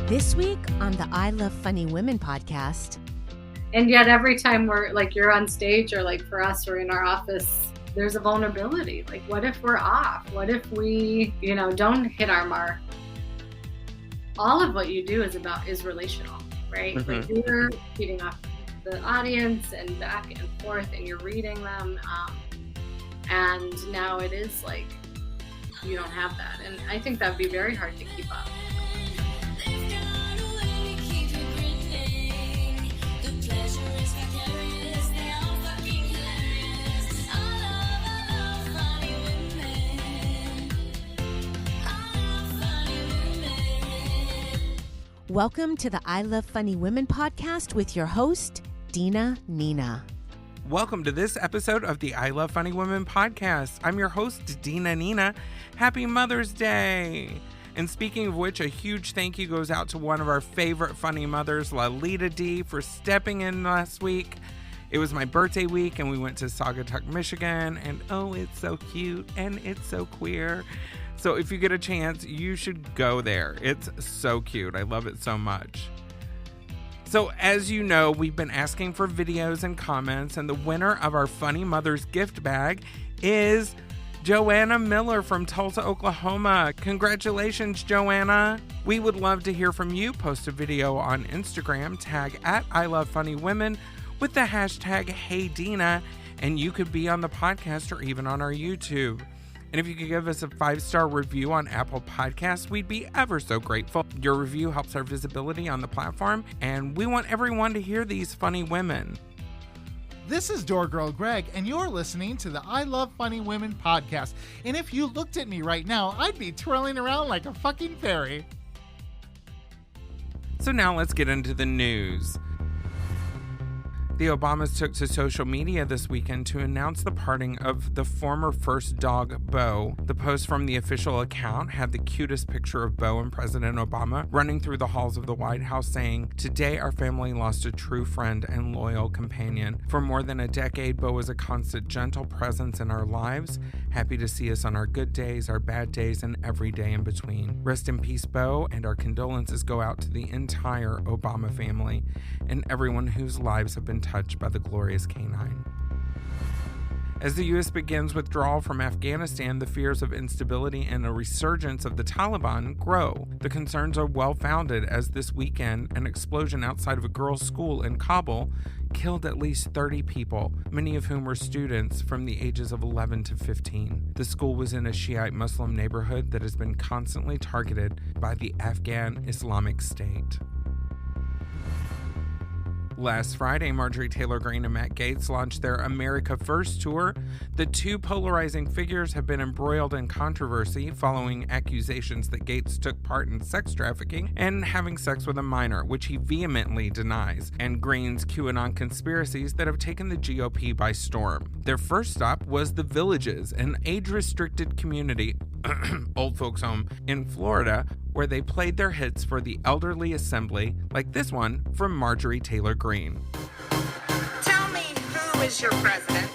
This week on the I Love Funny Women podcast. And yet every time we're like, you're on stage or like for us, we're in our office, there's a vulnerability. Like, what if we're off? What if we, don't hit our mark? All of what you do is relational, right? Mm-hmm. Like you're feeding off the audience and back and forth and you're reading them. And now it is like, you don't have that. And I think that'd be very hard to keep up. Welcome to the I Love Funny Women podcast with your host, Dina Nina. Welcome to this episode of the I Love Funny Women podcast. I'm your host, Dina Nina. Happy Mother's Day. And speaking of which, a huge thank you goes out to one of our favorite funny mothers, Lalita D, for stepping in last week. It was my birthday week and we went to Saugatuck, Michigan. And oh, it's so cute and it's so queer. So if you get a chance, you should go there. It's so cute. I love it so much. So as you know, we've been asking for videos and comments, and the winner of our Funny Mothers gift bag is Joanna Miller from Tulsa, Oklahoma. Congratulations, Joanna. We would love to hear from you. Post a video on Instagram, tag at I Love Funny Women with the hashtag HeyDina, and you could be on the podcast or even on our YouTube. And if you could give us a 5-star review on Apple Podcasts, we'd be ever so grateful. Your review helps our visibility on the platform, and we want everyone to hear these funny women. This is Door Girl Greg, and you're listening to the I Love Funny Women podcast. And if you looked at me right now, I'd be twirling around like a fucking fairy. So now let's get into the news. The Obamas took to social media this weekend to announce the parting of the former first dog, Bo. The post from the official account had the cutest picture of Bo and President Obama running through the halls of the White House saying, "Today our family lost a true friend and loyal companion. For more than a decade, Bo was a constant, gentle presence in our lives, happy to see us on our good days, our bad days, and every day in between. Rest in peace, Bo, and our condolences go out to the entire Obama family and everyone whose lives have been touched by the glorious canine." As the U.S. begins withdrawal from Afghanistan, the fears of instability and a resurgence of the Taliban grow. The concerns are well-founded as this weekend, an explosion outside of a girls' school in Kabul killed at least 30 people, many of whom were students from the ages of 11 to 15. The school was in a Shiite Muslim neighborhood that has been constantly targeted by the Afghan Islamic State. Last Friday, Marjorie Taylor Greene and Matt Gaetz launched their America First tour. The two polarizing figures have been embroiled in controversy following accusations that Gaetz took part in sex trafficking and having sex with a minor, which he vehemently denies, and Greene's QAnon conspiracies that have taken the GOP by storm. Their first stop was The Villages, an age-restricted community, old folks home, in Florida, where they played their hits for the elderly assembly, like this one from Marjorie Taylor Greene. Tell me, who is your president?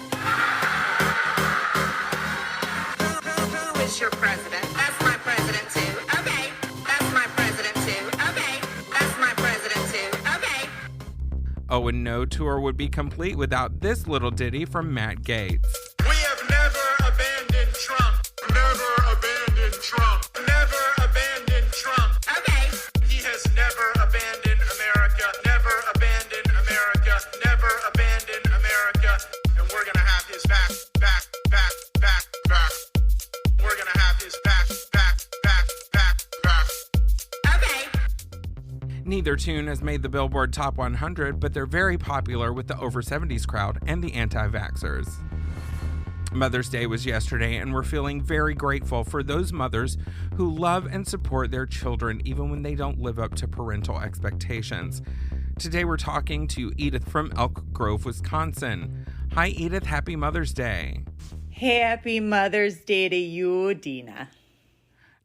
Who is your president? That's my president too. Okay. That's my president too. Okay. That's my president too. Okay. Oh, and no tour would be complete without this little ditty from Matt Gaetz. We have never abandoned Trump. Never abandoned Trump. Never abandoned Trump. Okay. He has never abandoned America. Never abandoned America. Never abandoned America. And we're gonna have his back, back, back, back, back. We're gonna have his back, back, back, back, back. Okay. Neither tune has made the Billboard Top 100, but they're very popular with the over 70s crowd and the anti-vaxxers. Mother's Day was yesterday, and we're feeling very grateful for those mothers who love and support their children even when they don't live up to parental expectations. Today we're talking to Edith from Elk Grove, Wisconsin. Hi Edith, happy Mother's Day. Happy Mother's Day to you, Dina.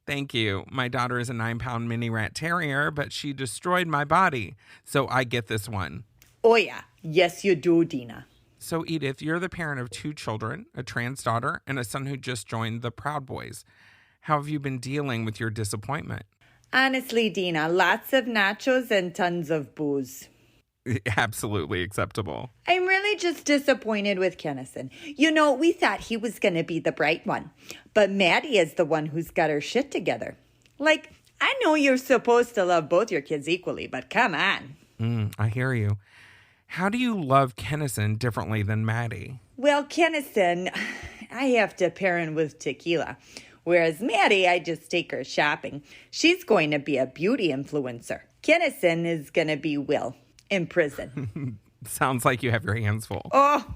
Thank you. My daughter is a 9-pound mini rat terrier, but she destroyed my body, so I get this one. Oh yeah, yes you do, Dina. So Edith, you're the parent of 2 children, a trans daughter, and a son who just joined the Proud Boys. How have you been dealing with your disappointment? Honestly, Dina, lots of nachos and tons of booze. Absolutely acceptable. I'm really just disappointed with Kennison. We thought he was going to be the bright one. But Maddie is the one who's got her shit together. Like, I know you're supposed to love both your kids equally, but come on. I hear you. How do you love Kennison differently than Maddie? Well, Kennison, I have to pair him with tequila. Whereas Maddie, I just take her shopping. She's going to be a beauty influencer. Kennison is going to be Will in prison. Sounds like you have your hands full. Oh,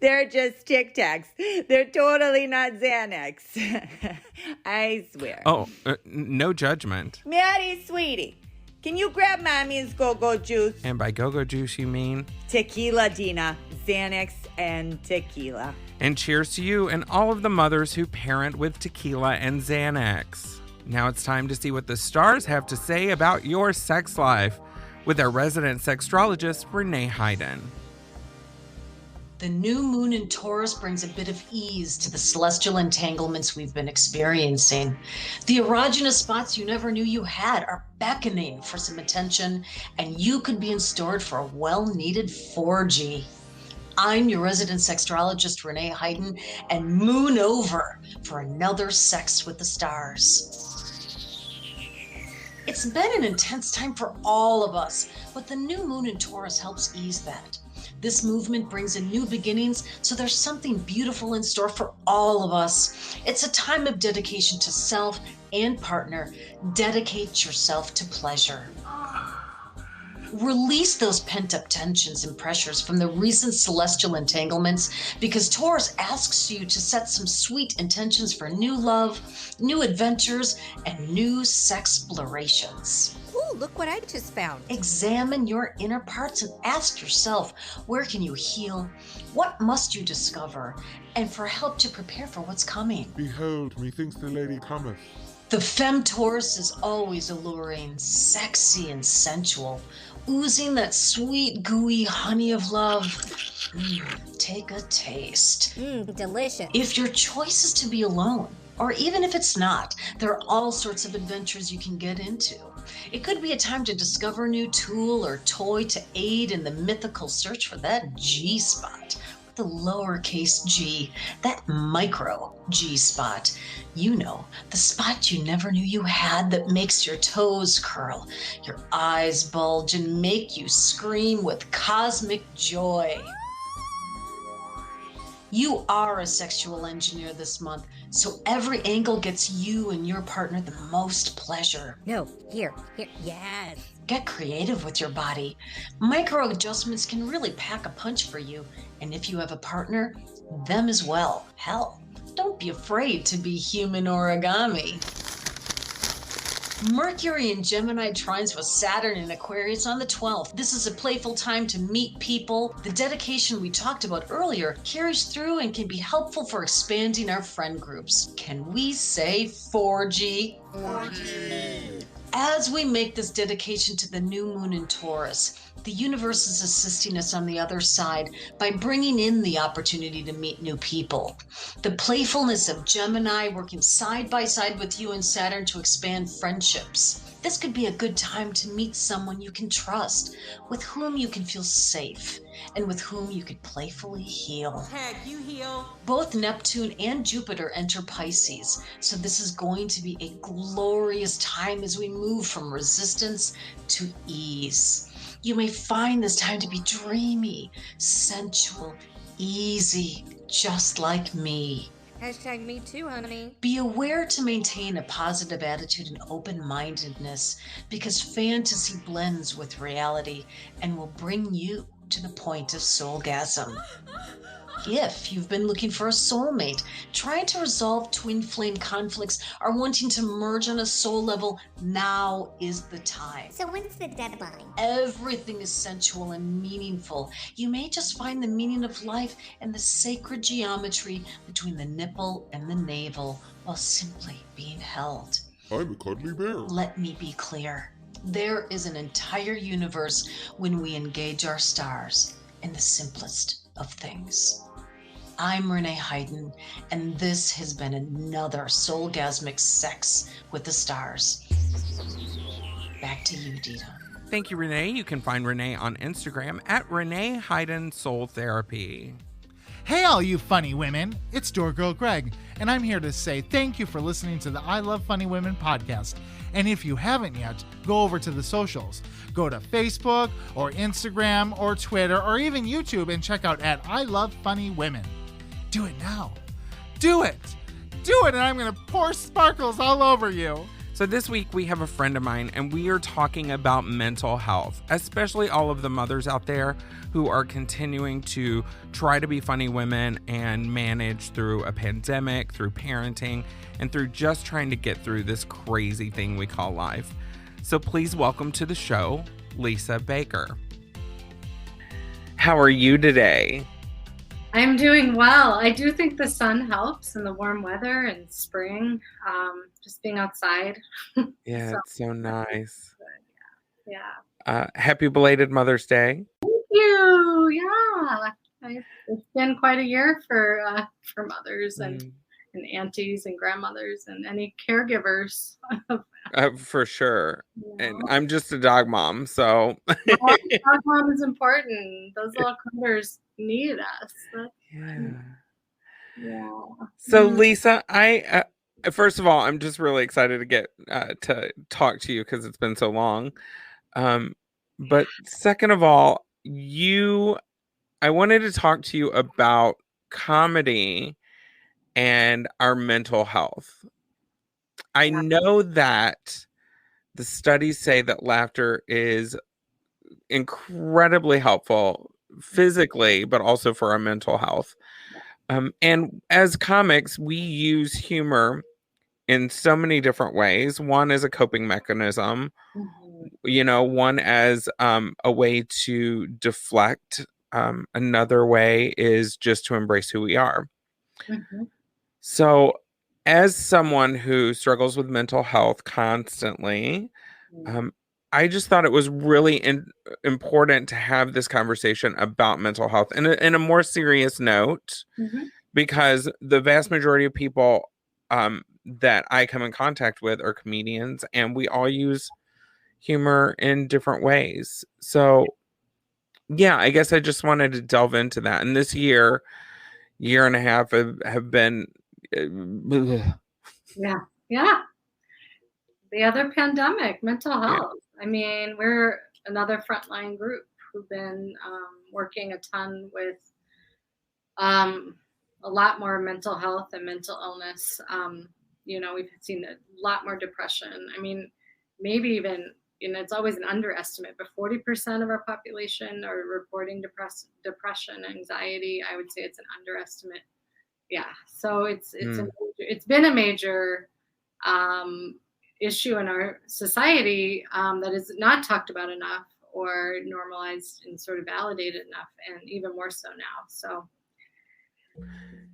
they're just Tic Tacs. They're totally not Xanax. I swear. Oh, no judgment. Maddie, sweetie, can you grab Mommy's go-go juice? And by go-go juice, you mean? Tequila, Dina. Xanax and tequila. And cheers to you and all of the mothers who parent with tequila and Xanax. Now it's time to see what the stars have to say about your sex life with our resident sexologist, Renee Hayden. The new moon in Taurus brings a bit of ease to the celestial entanglements we've been experiencing. The erogenous spots you never knew you had are beckoning for some attention, and you could be in store for a well-needed 4G. I'm your resident sexologist, Renee Hayden, and moon over for another Sex with the Stars. It's been an intense time for all of us, but the new moon in Taurus helps ease that. This movement brings in new beginnings, so there's something beautiful in store for all of us. It's a time of dedication to self and partner. Dedicate yourself to pleasure. Release those pent-up tensions and pressures from the recent celestial entanglements, because Taurus asks you to set some sweet intentions for new love, new adventures, and new sexplorations. Ooh, look what I just found. Examine your inner parts and ask yourself, where can you heal? What must you discover? And for help to prepare for what's coming. Behold, methinks the lady cometh. The femme Taurus is always alluring, sexy and sensual, oozing that sweet, gooey honey of love. Take a taste. Delicious. If your choice is to be alone, or even if it's not, there are all sorts of adventures you can get into. It could be a time to discover a new tool or toy to aid in the mythical search for that G-spot. The lowercase g, that micro G-spot. You know, the spot you never knew you had that makes your toes curl, your eyes bulge, and make you scream with cosmic joy. You are a sexual engineer this month, so every angle gets you and your partner the most pleasure. No, here, yes. Get creative with your body. Micro adjustments can really pack a punch for you, and if you have a partner, them as well. Hell, don't be afraid to be human origami. Mercury in Gemini trines with Saturn in Aquarius on the 12th. This is a playful time to meet people. The dedication we talked about earlier carries through and can be helpful for expanding our friend groups. Can we say 4G? 4G. As we make this dedication to the new moon in Taurus, the universe is assisting us on the other side by bringing in the opportunity to meet new people. The playfulness of Gemini working side by side with you and Saturn to expand friendships. This could be a good time to meet someone you can trust, with whom you can feel safe, and with whom you could playfully heal. Heck, you heal. Both Neptune and Jupiter enter Pisces, so this is going to be a glorious time as we move from resistance to ease. You may find this time to be dreamy, sensual, easy, just like me. Hashtag me too, honey. Be aware to maintain a positive attitude and open-mindedness, because fantasy blends with reality and will bring you to the point of soulgasm. If you've been looking for a soulmate, trying to resolve twin flame conflicts, or wanting to merge on a soul level, now is the time. So when's the deadline? Everything is sensual and meaningful. You may just find the meaning of life in the sacred geometry between the nipple and the navel while simply being held. I'm a cuddly bear. Let me be clear. There is an entire universe when we engage our stars in the simplest of things. I'm Renee Hayden, and this has been another soulgasmic Sex with the Stars. to you, Dita. Thank you, Renee. You can find Renee on Instagram at Renee Hayden Soul Therapy. Hey, all you funny women, it's Door Girl Greg, and I'm here to say thank you for listening to the I Love Funny Women podcast. And if you haven't yet, go over to the socials. Go to Facebook or Instagram or Twitter or even YouTube and check out at I Love Funny Women. Do it now. Do it. Do it, and I'm going to pour sparkles all over you. So this week we have a friend of mine and we are talking about mental health, especially all of the mothers out there who are continuing to try to be funny women and manage through a pandemic, through parenting, and through just trying to get through this crazy thing we call life. So please welcome to the show, Lisa Baker. How are you today? I'm doing well. I do think the sun helps and the warm weather and spring, just being outside. Yeah, So, it's so nice. yeah. Happy belated Mother's Day. Thank you. Yeah. It's been quite a year for mothers and aunties and grandmothers and any caregivers. For sure. You And know. I'm just a dog mom, so. Dog mom is important. Those little critters need us. Yeah. So Lisa, I first of all, I'm just really excited to get to talk to you because it's been so long. But second of all, I wanted to talk to you about comedy and our mental health. I know that the studies say that laughter is incredibly helpful physically, but also for our mental health. And as comics, we use humor in so many different ways. One as a coping mechanism, one as a way to deflect. Another way is just to embrace who we are. So as someone who struggles with mental health constantly, I just thought it was really important to have this conversation about mental health in a more serious note, because the vast majority of people that I come in contact with are comedians, and we all use humor in different ways. So, yeah, I guess I just wanted to delve into that. And this year and a half have been... Yeah. The other pandemic, mental health. I mean, we're another frontline group who've been working a ton with a lot more mental health and mental illness. We've seen a lot more depression. I mean, maybe even, it's always an underestimate, but 40% of our population are reporting depression, anxiety. I would say it's an underestimate. Yeah. So it's been a major issue in our society that is not talked about enough or normalized and sort of validated enough, and even more so now. So,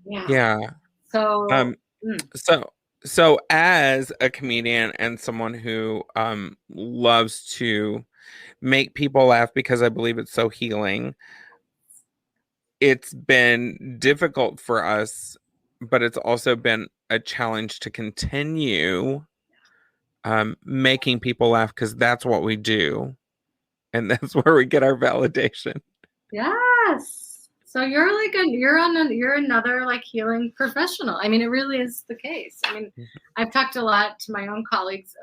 yeah. So as a comedian and someone who loves to make people laugh because I believe it's so healing, it's been difficult for us, but it's also been a challenge to continue making people laugh, because that's what we do, and that's where we get our validation. Yes. So you're another like healing professional. I mean, it really is the case. I mean, I've talked a lot to my own colleagues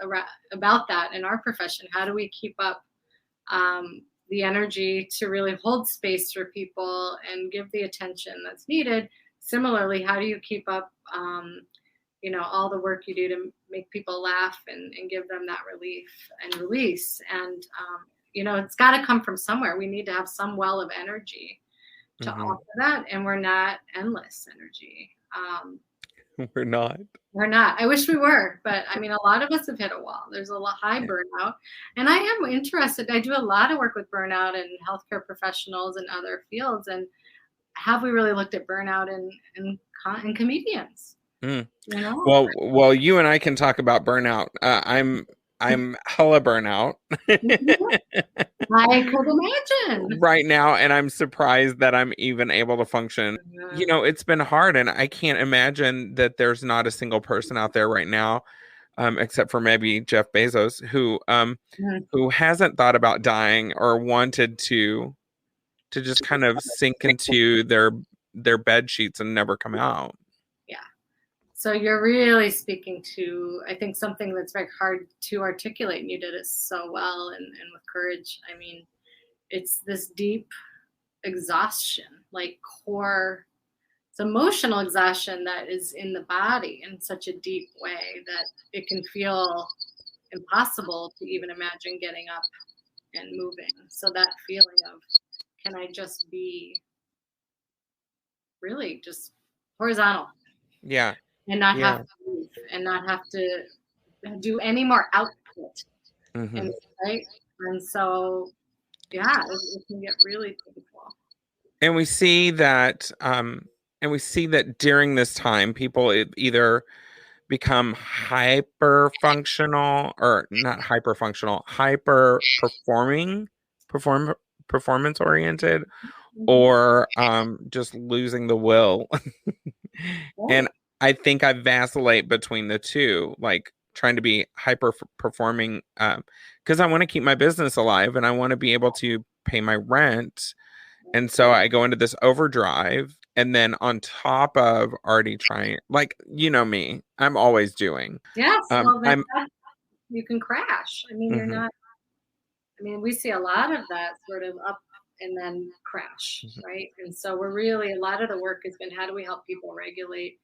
about that in our profession. How do we keep up the energy to really hold space for people and give the attention that's needed? Similarly, how do you keep up all the work you do to make people laugh and give them that relief and release? And it's got to come from somewhere. We need to have some well of energy to offer that, and we're not endless energy. We're not. I wish we were, but I mean, a lot of us have hit a wall. There's a lot high burnout, and I am interested. I do a lot of work with burnout and healthcare professionals and other fields. And have we really looked at burnout in comedians? Well, you and I can talk about burnout. I'm hella burnout. I could imagine right now, and I'm surprised that I'm even able to function. It's been hard, and I can't imagine that there's not a single person out there right now except for maybe Jeff Bezos, Mhm. who hasn't thought about dying or wanted to just kind of sink into their bed sheets and never come out. Yeah. So you're really speaking to, I think, something that's very hard to articulate, and you did it so well and with courage. I mean, it's this deep exhaustion, like core, it's emotional exhaustion that is in the body in such a deep way that it can feel impossible to even imagine getting up and moving. So that feeling of, can I just be really just horizontal Yeah. and not have Yeah. to move and not have to do any more output? Hmm. And right. And so, yeah, it can get really painful. And we see that during this time, people either become hyper functional, or not hyper functional, hyper performance oriented, Mhm. or just losing the will. And Right. I think I vacillate between the two, like trying to be hyper performing, because I want to keep my business alive and I want to be able to pay my rent. And so I go into this overdrive, and then on top of already trying, like, you know me, I'm always doing. Yes. Well, then I'm you can crash. I mean, you're Mhm, not, I mean, we see a lot of that sort of up and then crash, mhm, right? And so we're really, a lot of the work has been, how do we help people regulate?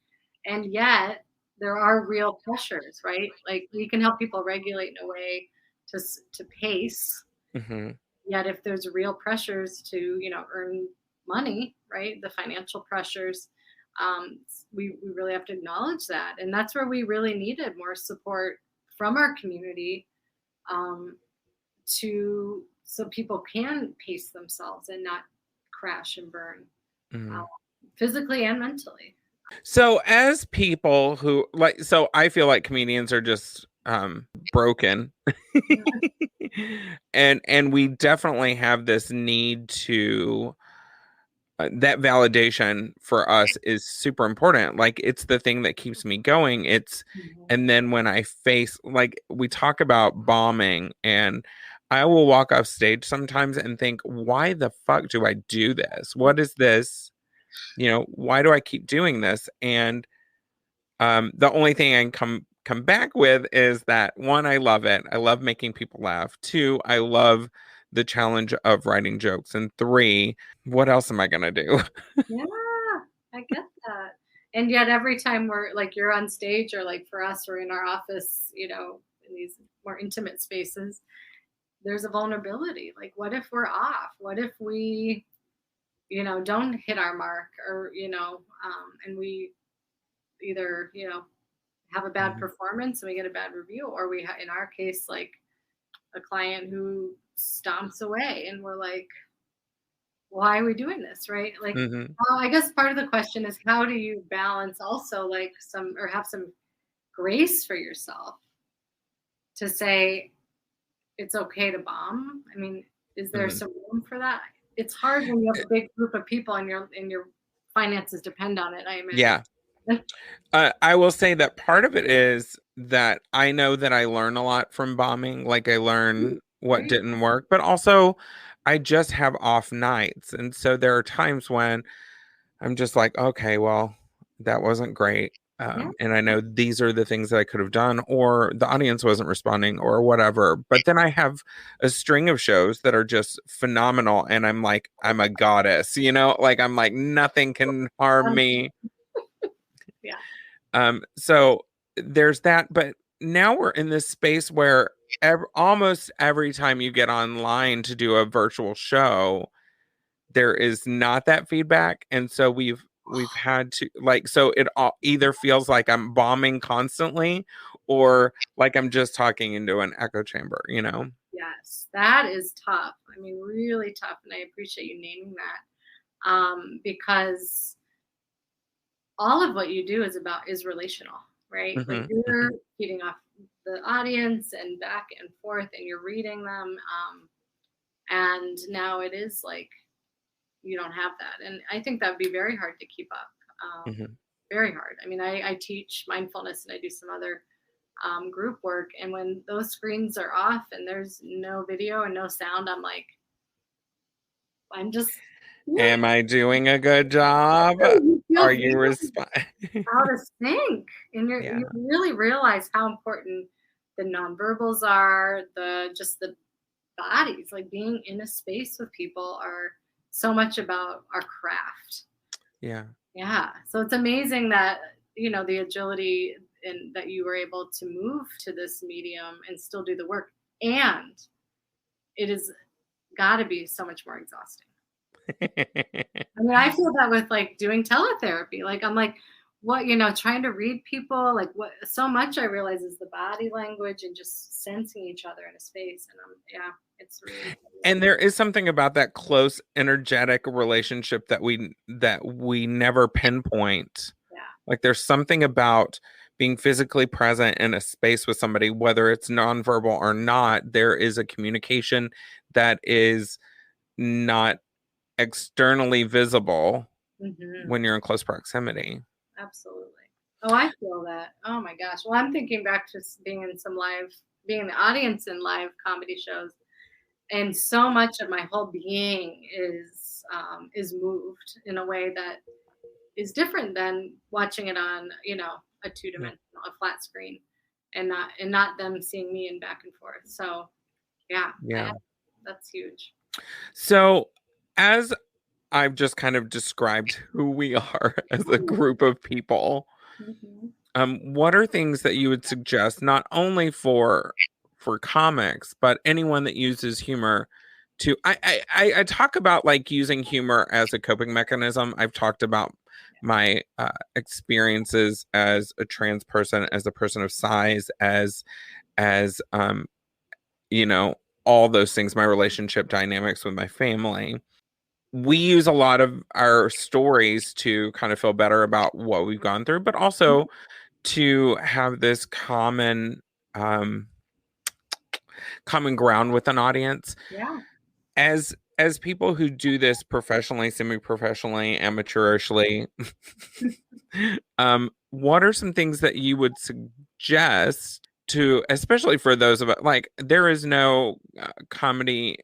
And yet there are real pressures, right? Like we can help people regulate in a way to pace. mhm, Yet if there's real pressures to, earn money, right? The financial pressures, we really have to acknowledge that. And that's where we really needed more support from our community, um, so people can pace themselves and not crash and burn, uh, mhm. physically and mentally. So as people who so I feel like comedians are just broken. And we definitely have this need to that validation for us is super important. Like, it's the thing that keeps me going. And then when I face, like, we talk about bombing, and I will walk off stage sometimes and think, why the fuck do I do this? What is this? Why do I keep doing this? And the only thing I can come back with is that, one, I love it. I love making people laugh. Two, I love the challenge of writing jokes. And three, what else am I gonna do? Yeah, I get that. And yet every time we're like, you're on stage, or like for us, we're in our office, in these more intimate spaces, there's a vulnerability. Like, what if we're off? What if we, don't hit our mark, or, and we either, have a bad Mhm, performance and we get a bad review, or in our case, like a client who stomps away and we're like, why are we doing this, right? Like, mhm, I guess part of the question is, how do you balance also, like, some, or have some grace for yourself to say it's okay to bomb? I mean, is there mhm. some room for that? It's hard when you have a big group of people and your finances depend on it, I imagine. Yeah. I will say that part of it is that I know that I learn a lot from bombing. Like, I learn what Right? didn't work, but also I just have off nights. And so there are times when I'm just like, okay, well, that wasn't great. Yeah. And I know these are the things that I could have done, or the audience wasn't responding, or whatever. But then I have a string of shows that are just phenomenal. And I'm like, I'm a goddess, like, I'm like, nothing can harm Um, me. yeah. So there's that. But now we're in this space where almost every time you get online to do a virtual show, there is not that feedback. And so we've had to, like, so it either feels like I'm bombing constantly, or like I'm just talking into an echo chamber. Yes, that is tough. I mean, really tough. And I appreciate you naming that, because all of what you do is relational, right? Like, Hmm. you're feeding off the audience and back and forth, and you're reading them. And now it is like you don't have that. And I think that'd be very hard to keep up. Hmm. Very hard. I mean, I teach mindfulness and I do some other group work. And when those screens are off and there's no video and no sound, I'm like, I'm just Am I doing a good job? you feel Are you really out of sync, and Yeah. you really realize how important the nonverbals are, the bodies, like being in a space with people are so much about our craft. Yeah. Yeah. So it's amazing that, the agility and that you were able to move to this medium and still do the work. And it is got to be so much more exhausting. I mean, I feel that with like doing teletherapy. Like I'm like, what, trying to read people, like what so much I realize is the body language and just sensing each other in a space. And it's really And there is something about that close energetic relationship that we never pinpoint. Yeah. Like there's something about being physically present in a space with somebody, whether it's nonverbal or not, there is a communication that is not externally visible when you're in close proximity. Absolutely. Oh, I feel that. Oh my gosh. Well, I'm thinking back to being in the audience in live comedy shows, and so much of my whole being is moved in a way that is different than watching it on, a two-dimensional, a flat screen, and not them seeing me in back and forth. So, yeah, that's huge. So, as I've just kind of described who we are as a group of people, what are things that you would suggest, not only for comics, but anyone that uses humor to, I talk about like using humor as a coping mechanism. I've talked about my experiences as a trans person, as a person of size, as all those things, my relationship dynamics with my family. We use a lot of our stories to kind of feel better about what we've gone through, but also to have this common ground with an audience. Yeah. As people who do this professionally, semi-professionally, amateurishly, what are some things that you would suggest to, especially for those of us, like there is no comedy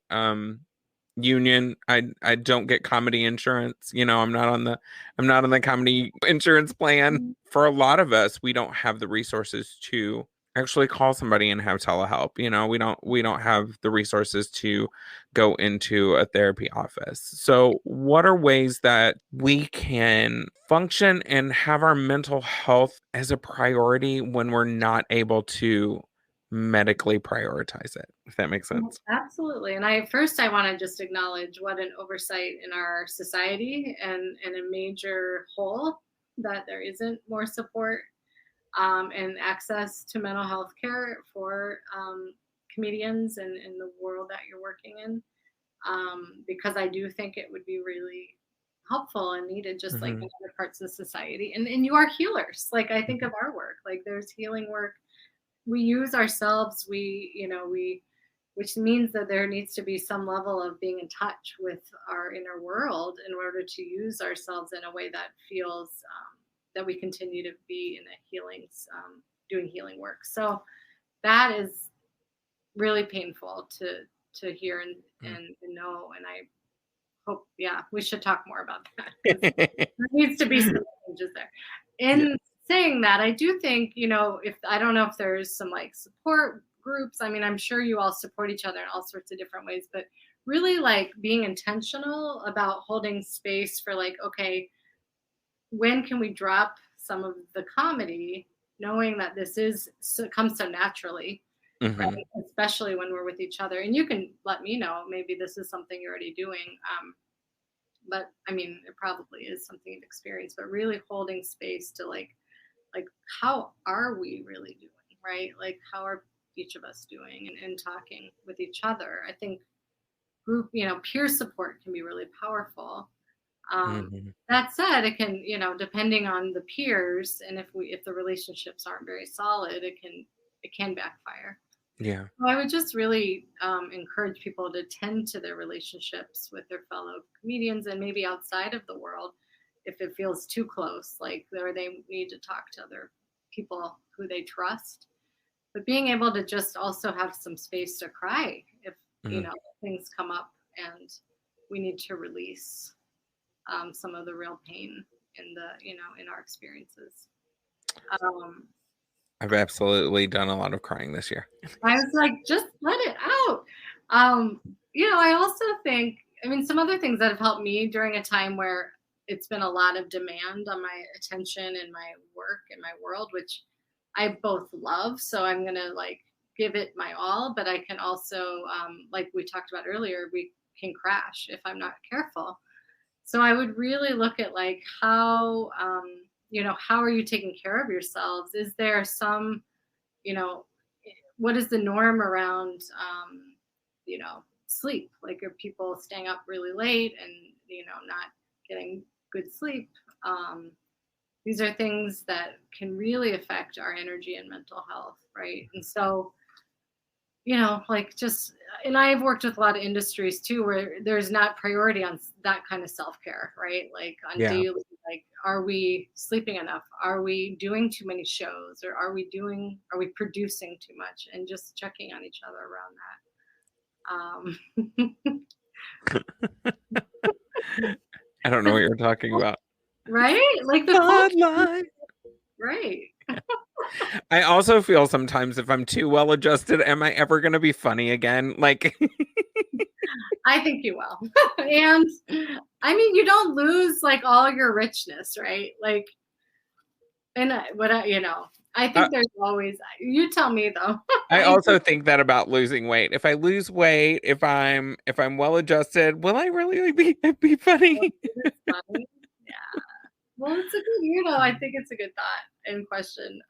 union. I don't get comedy insurance. I'm not on the comedy insurance plan. For a lot of us, we don't have the resources to actually call somebody and have telehelp. We don't have the resources to go into a therapy office. So what are ways that we can function and have our mental health as a priority when we're not able to medically prioritize it, if that makes sense? Absolutely. And I want to just acknowledge what an oversight in our society and a major hole that there isn't more support and access to mental health care for comedians and in the world that you're working in, because I do think it would be really helpful and needed, just like in other parts of society. And you are healers. Like I think of our work, like there's healing work. We use ourselves, which means that there needs to be some level of being in touch with our inner world in order to use ourselves in a way that feels that we continue to be in a healing, doing healing work. So that is really painful to hear and know. And I hope, we should talk more about that. There needs to be some changes there. In saying that, I do think, I don't know if there's some like support groups. I mean, I'm sure you all support each other in all sorts of different ways, but really like being intentional about holding space for like, okay, when can we drop some of the comedy, knowing that comes so naturally, right? Especially when we're with each other. And you can let me know, maybe this is something you're already doing. But I mean, it probably is something you've experienced, but really holding space to like, how are we really doing, right? Like, how are each of us doing and talking with each other? I think group, peer support can be really powerful. That said, it can, depending on the peers, and if the relationships aren't very solid, it can backfire. Yeah. So I would just really encourage people to tend to their relationships with their fellow comedians and maybe outside of the world if it feels too close, like or they need to talk to other people who they trust. but being able to just also have some space to cry if, you Mhm. know, things come up and we need to release some of the real pain in the, you know, in our experiences. I've absolutely done a lot of crying this year. I was like, just let it out. You know, I also think, I mean, some other things that have helped me during a time where it's been a lot of demand on my attention and my work and my world, which I both love. So I'm going to like give it my all, but I can also, like we talked about earlier, we can crash if I'm not careful. So I would really look at like how, you know, how are you taking care of yourselves? Is there some, you know, what is the norm around, you know, sleep? Like, are people staying up really late and, you know, not getting good sleep? These are things that can really affect our energy and mental health, right? And so, you know, like just, and I've worked with a lot of industries too where there's not priority on that kind of self-care, right? Like on Yeah. daily, like, are we sleeping enough? Are we doing too many shows? Or are we producing too much? And just checking on each other around that. I don't know what you're talking about. Right? Like the Hotline. right. I also feel sometimes if I'm too well adjusted, am I ever going to be funny again? Like, I think you will. And I mean, you don't lose like all your richness, right? Like, and you know, I think there's always, you tell me though. I also think that about losing weight. If I lose weight, if I'm well adjusted, will I really be funny? Funny. Yeah. Well, it's a good, you know, I think it's a good thought and question.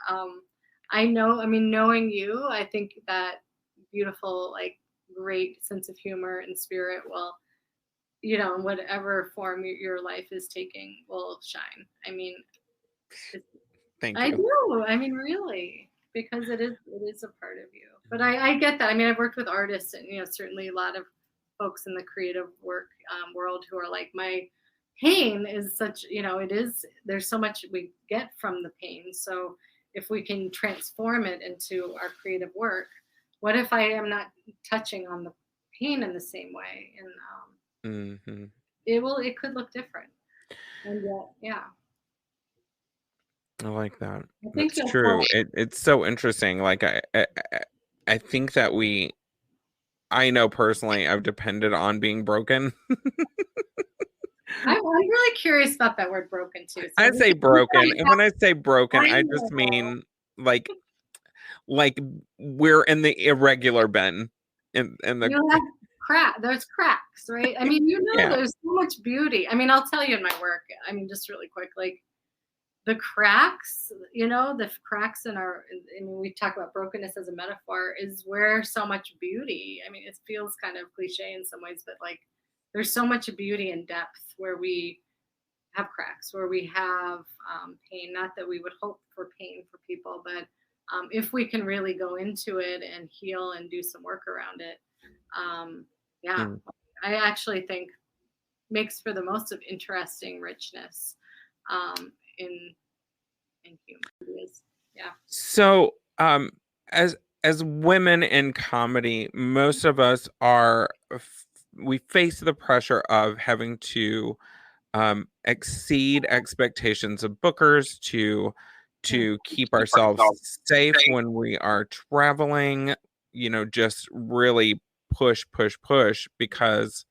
I know, I mean, knowing you, I think that beautiful, like great sense of humor and spirit will, you know, in whatever form your life is taking will shine. I mean, Thank I you. do. I mean, really, because it is a part of you. But I get that. I mean, I've worked with artists and, you know, certainly a lot of folks in the creative work world who are like, my pain is such, you know, it is, there's so much we get from the pain. So if we can transform it into our creative work, what if I am not touching on the pain in the same way? And it could look different. And yet, yeah. I like that. I think That's true. It's so interesting. Like I think that I know personally I've depended on being broken. I'm really curious about that word broken too. So I say broken, and when I say broken, I know. just mean like we're in the irregular bin. In the You have there's cracks, right? I mean, you know, Yeah. there's so much beauty. I mean, I'll tell you in my work, I mean, just really quick, like the cracks, you know, the cracks in our, I mean, we talk about brokenness as a metaphor, is where so much beauty, I mean, it feels kind of cliche in some ways, but like there's so much beauty and depth where we have cracks, where we have pain. Not that we would hope for pain for people, but if we can really go into it and heal and do some work around it, yeah, I actually think makes for the most of interesting richness in humans. Yeah. So, as women in comedy, most of us we face the pressure of having to exceed expectations of bookers to keep ourselves safe when we are traveling, you know, just really push because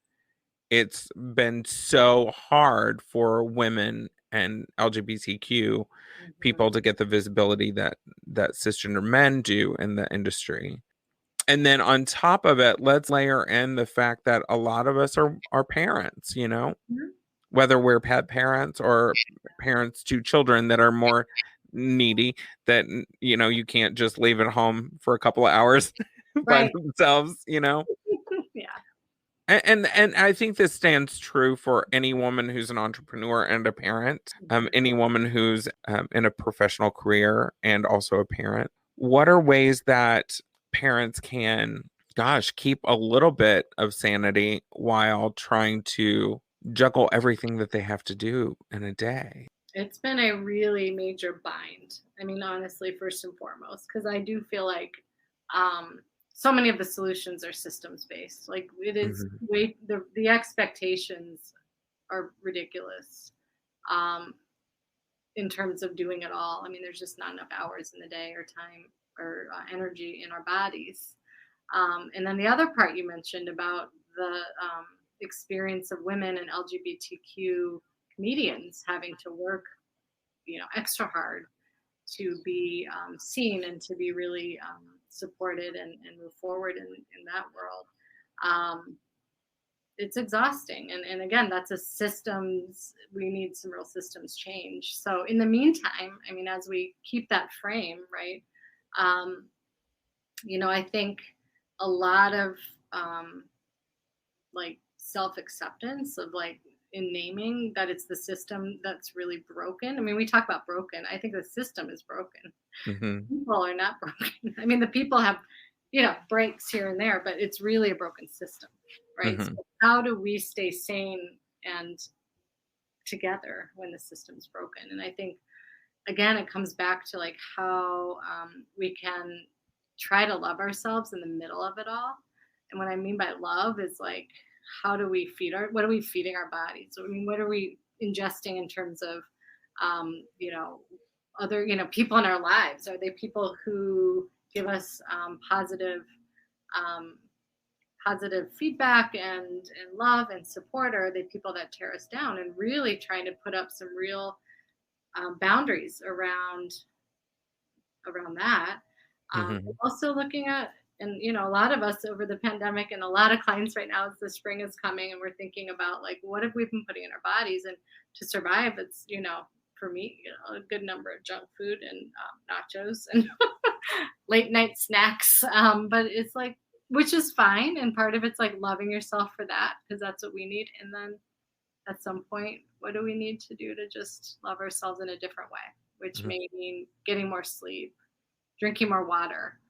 it's been so hard for women and LGBTQ people to get the visibility that cisgender men do in the industry. And then on top of it, let's layer in the fact that a lot of us are parents, you know, whether we're pet parents or parents to children that are more needy, that, you know, you can't just leave at home for a couple of hours by themselves, you know. Yeah. And I think this stands true for any woman who's an entrepreneur and a parent, any woman who's in a professional career and also a parent. What are ways that parents can, keep a little bit of sanity while trying to juggle everything that they have to do in a day? It's been a really major bind. I mean, honestly, first and foremost, because I do feel like So many of the solutions are systems based. Like it is the expectations are ridiculous in terms of doing it all. I mean, there's just not enough hours in the day or time or energy in our bodies. And then the other part you mentioned about the experience of women and LGBTQ comedians having to work, extra hard to be seen and to be really supported and move forward in that world. It's exhausting. And again, that's we need some real systems change. So in the meantime, I mean, as we keep that frame, right, I think a lot of like self-acceptance of like in naming that it's the system that's really broken. I mean, we talk about broken. I think the system is broken. People are not broken. I mean, the people have, breaks here and there, but it's really a broken system, right? So how do we stay sane and together when the system's broken? And I think, again, it comes back to like how we can try to love ourselves in the middle of it all. And what I mean by love is like, what are we feeding our bodies? I mean, what are we ingesting in terms of, other, people in our lives? Are they people who give us positive feedback and love and support, or are they people that tear us down? And really trying to put up some real boundaries around that. Also looking at, and a lot of us over the pandemic and a lot of clients right now, as the spring is coming and we're thinking about like, what have we been putting in our bodies? And to survive, it's, for me, a good number of junk food and nachos and late night snacks. But it's like, which is fine. And part of it's like loving yourself for that, because that's what we need. And then at some point, what do we need to do to just love ourselves in a different way, which may mean getting more sleep, drinking more water,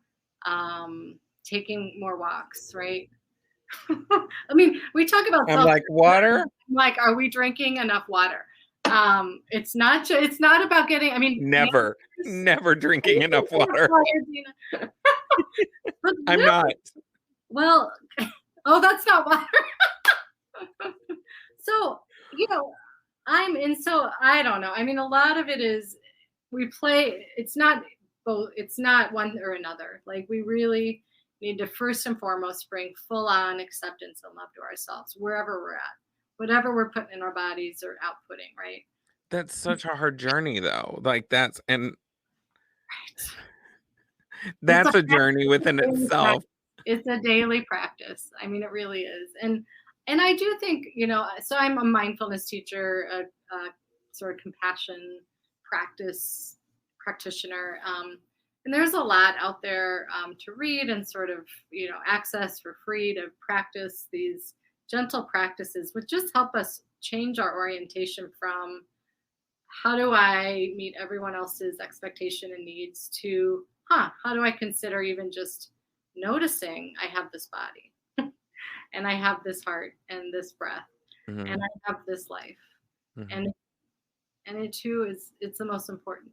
taking more walks, right? I mean, we talk about water. Like, are we drinking enough water? It's not about getting, I mean, never drinking enough water. I'm not. Well, that's not water. So, so I don't know. I mean, a lot of it is it's not one or another. Like we really need to first and foremost bring full on acceptance and love to ourselves wherever we're at, whatever we're putting in our bodies or outputting, right? That's such a hard journey though. Like that's a journey within itself. It's a daily practice. I mean, it really is. And I do think, so I'm a mindfulness teacher, a sort of compassion practitioner. And there's a lot out there to read and sort of, access for free to practice these gentle practices, which just help us change our orientation from how do I meet everyone else's expectation and needs to, how do I consider even just noticing I have this body and I have this heart and this breath and I have this life. And it too it's the most important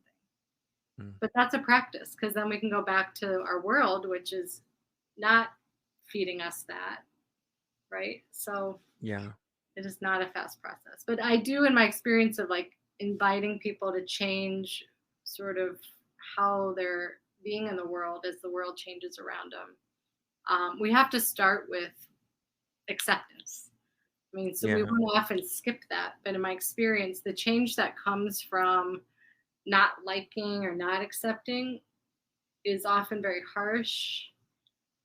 thing. But that's a practice, because then we can go back to our world, which is not feeding us that, right? So yeah, it is not a fast process. But I do, in my experience of like inviting people to change sort of how they're being in the world as the world changes around them, we have to start with acceptance. I mean, so we want to often skip that. But in my experience, the change that comes from not liking or not accepting is often very harsh.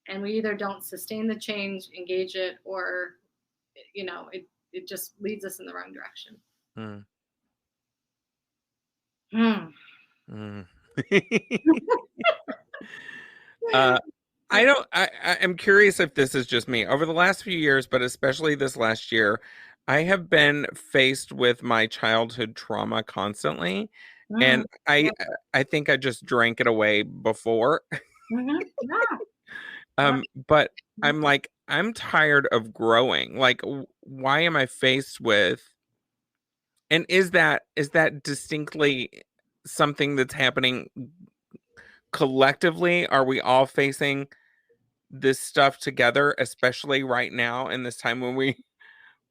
And we either don't sustain the change, engage it, or, it just leads us in the wrong direction. I'm curious if this is just me. Over the last few years, but especially this last year, I have been faced with my childhood trauma constantly. And I think I just drank it away before. But I'm like, I'm tired of growing. Like, why am I faced with? And is that distinctly something that's happening collectively, are we all facing this stuff together, especially right now in this time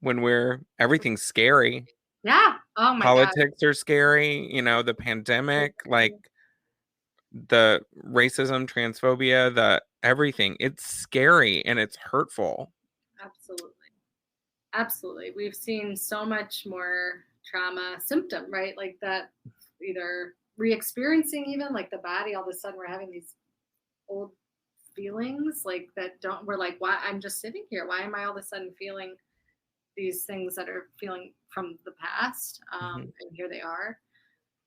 when everything's scary. Yeah. Oh my God. Politics are scary, the pandemic, like the racism, transphobia, the everything. It's scary and it's hurtful. Absolutely. Absolutely. We've seen so much more trauma symptom, right? Like that either re-experiencing, even like the body, all of a sudden we're having these old feelings like that we're like, why? I'm just sitting here. Why am I all of a sudden feeling these things that are feeling from the past? And here they are.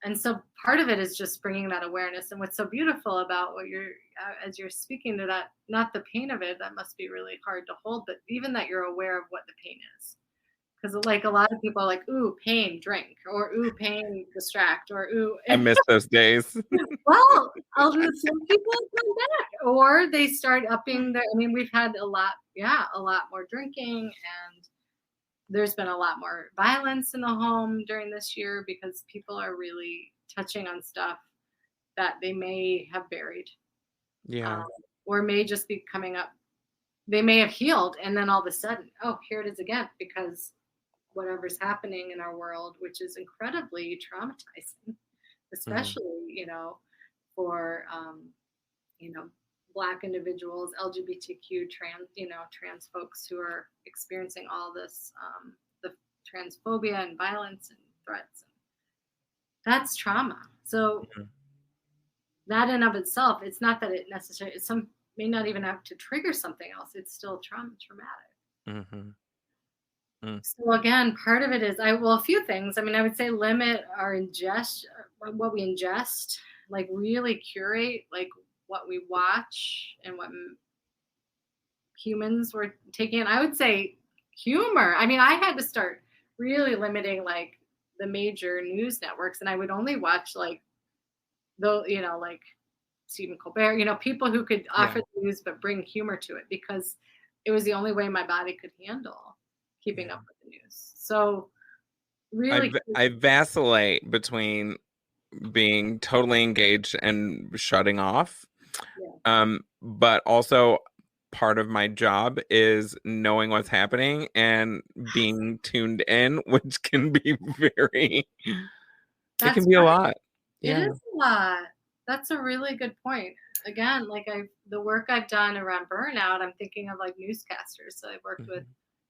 And so part of it is just bringing that awareness. And what's so beautiful about what as you're speaking to that, not the pain of it, that must be really hard to hold, but even that you're aware of what the pain is. Because like a lot of people are like, ooh, pain, drink, or ooh, pain, distract, or ooh. I miss those days. Well, some people come back, or they start upping their. I mean, we've had a lot more drinking, and there's been a lot more violence in the home during this year because people are really touching on stuff that they may have buried, or may just be coming up. They may have healed, and then all of a sudden, oh, here it is again, because whatever's happening in our world, which is incredibly traumatizing, especially, for, Black individuals, LGBTQ, trans folks who are experiencing all this, the transphobia and violence and threats. That's trauma. So that in of itself, it's not that it necessarily, may not even have to trigger something else. It's still traumatic. So again, part of it is a few things. I mean, I would say limit our what we ingest, like really curate, like what we watch and what humans were taking in. I would say humor. I mean, I had to start really limiting like the major news networks, and I would only watch like like Stephen Colbert, people who could offer the news but bring humor to it, because it was the only way my body could handle keeping up with the news. So really, I vacillate between being totally engaged and shutting off. But also part of my job is knowing what's happening and being tuned in, which can be it can be a lot. It is a lot. That's a really good point. Again, like the work I've done around burnout, I'm thinking of like newscasters. So I've worked with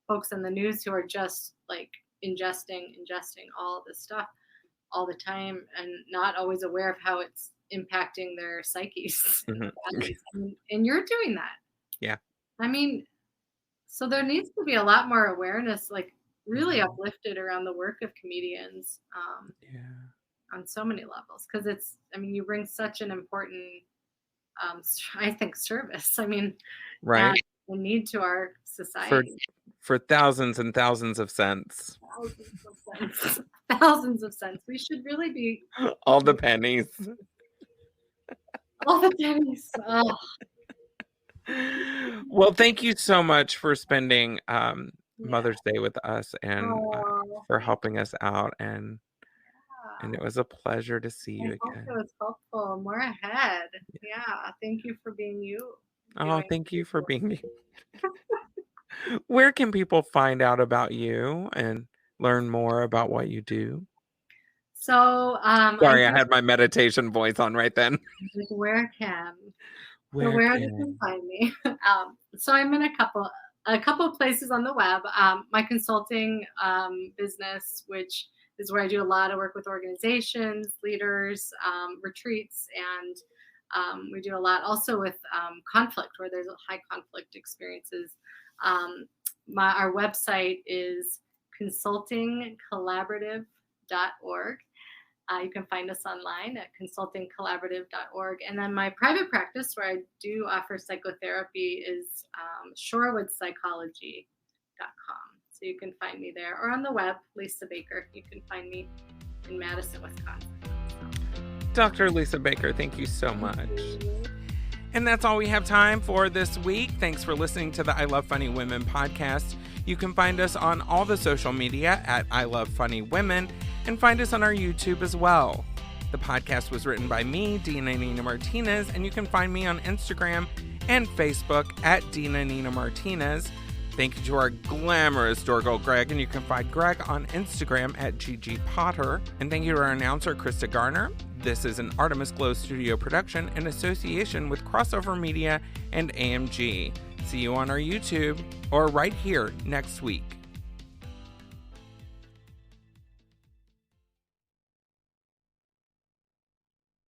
folks in the news who are just like ingesting all this stuff all the time and not always aware of how it's impacting their psyches. And you're doing that. Yeah. I mean, so there needs to be a lot more awareness, like really uplifted around the work of comedians on so many levels. Because you bring such an important, I think, service. I mean, right. A need to our society. For thousands and thousands of cents. Thousands of cents. We should really be. All the pennies. All the pennies. Oh. Well, thank you so much for spending Mother's Day with us and for helping us out. And it was a pleasure to see you again. It was helpful. More ahead. Yeah. Thank you for being you. Oh, thank you for being you. Where can people find out about you and learn more about what you do? So, sorry, I had my meditation voice on right then. Where you can find me? So I'm in a couple of places on the web. My consulting business, which is where I do a lot of work with organizations, leaders, retreats, and we do a lot also with conflict, where there's high conflict experiences. Our website is consultingcollaborative.org. You can find us online at consultingcollaborative.org. And then my private practice, where I do offer psychotherapy, is shorewoodspsychology.com. So you can find me there, or on the web, Lisa Baker. You can find me in Madison, Wisconsin. Dr. Lisa Baker, thank you so much. And that's all we have time for this week. Thanks for listening to the I Love Funny Women podcast. You can find us on all the social media at I Love Funny Women, and find us on our YouTube as well. The podcast was written by me, Dina Nina Martinez, and you can find me on Instagram and Facebook at Dina Nina Martinez. Thank you to our glamorous door girl, Greg, and you can find Greg on Instagram at Gigi Potter. And thank you to our announcer, Krista Garner. This is an Artemis Glow Studio production in association with Crossover Media and AMG. See you on our YouTube or right here next week.